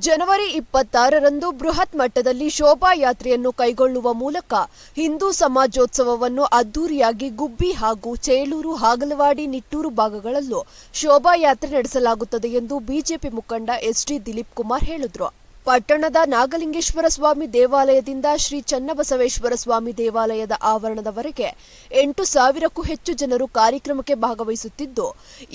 ಜನವರಿ 26ರಂದು ಬೃಹತ್ ಮಟ್ಟದಲ್ಲಿ ಶೋಭಾಯಾತ್ರೆಯನ್ನು ಕೈಗೊಳ್ಳುವ ಮೂಲಕ ಹಿಂದೂ ಸಮಾಜೋತ್ಸವವನ್ನು ಅದ್ದೂರಿಯಾಗಿ ಗುಬ್ಬಿ ಹಾಗೂ ಚೇಳೂರು, ಹಾಗಲವಾಡಿ, ನಿಟ್ಟೂರು ಭಾಗಗಳಲ್ಲೂ ಶೋಭಾಯಾತ್ರೆ ನಡೆಸಲಾಗುತ್ತದೆ ಎಂದು ಬಿಜೆಪಿ ಮುಖಂಡ ಎಸ್ಡಿ ದಿಲೀಪ್ ಕುಮಾರ್ ಹೇಳಿದರು. ಪಟ್ಟಣದ ನಾಗಲಿಂಗೇಶ್ವರ ಸ್ವಾಮಿ ದೇವಾಲಯದಿಂದ ಶ್ರೀ ಚನ್ನಬಸವೇಶ್ವರ ಸ್ವಾಮಿ ದೇವಾಲಯದ ಆವರಣದವರೆಗೆ 8,000ಕ್ಕೂ ಹೆಚ್ಚು ಜನರು ಕಾರ್ಯಕ್ರಮಕ್ಕೆ ಭಾಗವಹಿಸುತ್ತಿದ್ದು,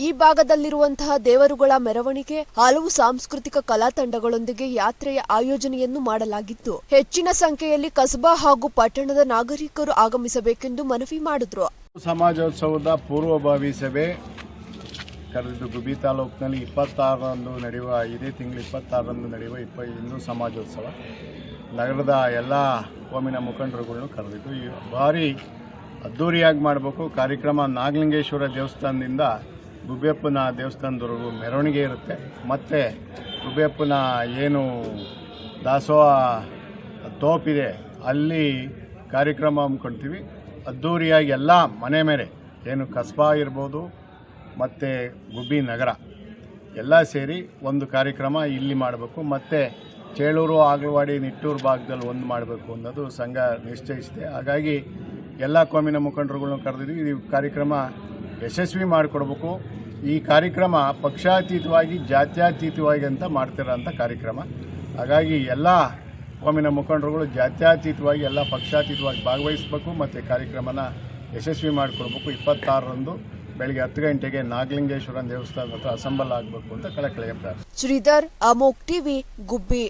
ಈ ಭಾಗದಲ್ಲಿರುವಂತಹ ದೇವರುಗಳ ಮೆರವಣಿಗೆ, ಹಲವು ಸಾಂಸ್ಕೃತಿಕ ಕಲಾ ತಂಡಗಳೊಂದಿಗೆ ಯಾತ್ರೆಯ ಆಯೋಜನೆಯನ್ನು ಮಾಡಲಾಗಿದ್ದು, ಹೆಚ್ಚಿನ ಸಂಖ್ಯೆಯಲ್ಲಿ ಕಸಬಾ ಹಾಗೂ ಪಟ್ಟಣದ ನಾಗರಿಕರು ಆಗಮಿಸಬೇಕೆಂದು ಮನವಿ ಮಾಡಿದರು. ಸಮಾಜೋತ್ಸವದ ಪೂರ್ವಭಾವಿ ಸಭೆ ಕರೆದಿದ್ದು ಗುಬ್ಬಿ ತಾಲೂಕಿನಲ್ಲಿ 26ರಂದು ನಡೆಯುವ ಇದೇ ತಿಂಗಳು 26ರಂದು ನಡೆಯುವ ಹಿಂದೂ ಸಮಾಜೋತ್ಸವ ನಗರದ ಎಲ್ಲ ಕೋಮಿನ ಮುಖಂಡರುಗಳನ್ನು ಕರೆದಿದ್ದು ಈ ಭಾರಿ ಅದ್ದೂರಿಯಾಗಿ ಮಾಡಬೇಕು. ಕಾರ್ಯಕ್ರಮ ನಾಗಲಿಂಗೇಶ್ವರ ದೇವಸ್ಥಾನದಿಂದ ಗುಬ್ಬಿಯಪ್ಪನ ದೇವಸ್ಥಾನದವರೆಗೂ ಮೆರವಣಿಗೆ ಇರುತ್ತೆ. ಮತ್ತು ಗುಬ್ಬಿಯಪ್ಪನ ಏನು ದಾಸೋಹ ತೋಪಿದೆ ಅಲ್ಲಿ ಕಾರ್ಯಕ್ರಮ ಹಮ್ಮಿಕೊಳ್ತೀವಿ. ಅದ್ದೂರಿಯಾಗಿ ಎಲ್ಲ ಮನೆ ಮೇಲೆ ಏನು ಕಸ್ಬಾ ಇರ್ಬೋದು ಮತ್ತು ಗುಬ್ಬಿ ನಗರ ಎಲ್ಲ ಸೇರಿ ಒಂದು ಕಾರ್ಯಕ್ರಮ ಇಲ್ಲಿ ಮಾಡಬೇಕು. ಮತ್ತು ಚೇಳೂರು, ಹಾಗಲವಾಡಿ, ನಿಟ್ಟೂರು ಭಾಗದಲ್ಲಿ ಒಂದು ಮಾಡಬೇಕು ಅನ್ನೋದು ಸಂಘ ನಿಶ್ಚಯಿಸಿದೆ. ಹಾಗಾಗಿ ಎಲ್ಲ ಕೋಮಿನ ಮುಖಂಡರುಗಳನ್ನು ಕರೆದಿದ್ದೀವಿ. ಈ ಕಾರ್ಯಕ್ರಮ ಯಶಸ್ವಿ ಮಾಡಿಕೊಡ್ಬೇಕು. ಈ ಕಾರ್ಯಕ್ರಮ ಪಕ್ಷಾತೀತವಾಗಿ, ಜಾತ್ಯತೀತವಾಗಿ ಅಂತ ಮಾಡ್ತಿರೋಂಥ ಕಾರ್ಯಕ್ರಮ. ಹಾಗಾಗಿ ಎಲ್ಲ ಕೋಮಿನ ಮುಖಂಡರುಗಳು ಜಾತ್ಯತೀತವಾಗಿ, ಎಲ್ಲ ಪಕ್ಷಾತೀತವಾಗಿ ಭಾಗವಹಿಸಬೇಕು ಮತ್ತು ಕಾರ್ಯಕ್ರಮನ ಯಶಸ್ವಿ ಮಾಡಿಕೊಡ್ಬೇಕು. 26ರಂದು ಬೆಳಗ್ಗೆ 10 ಗಂಟೆಗೆ ನಾಗಲಿಂಗೇಶ್ವರ ದೇವಸ್ಥಾನದ ಹತ್ರ ಅಸೆಂಬಲ್ ಆಗಬೇಕು ಅಂತ ಕಳಕಳಿಯ ಪ್ರಾರ್ಥನೆ. ಶ್ರೀಧರ್, ಅಮೋಕ್ ಟಿವಿ, ಗುಬ್ಬಿ.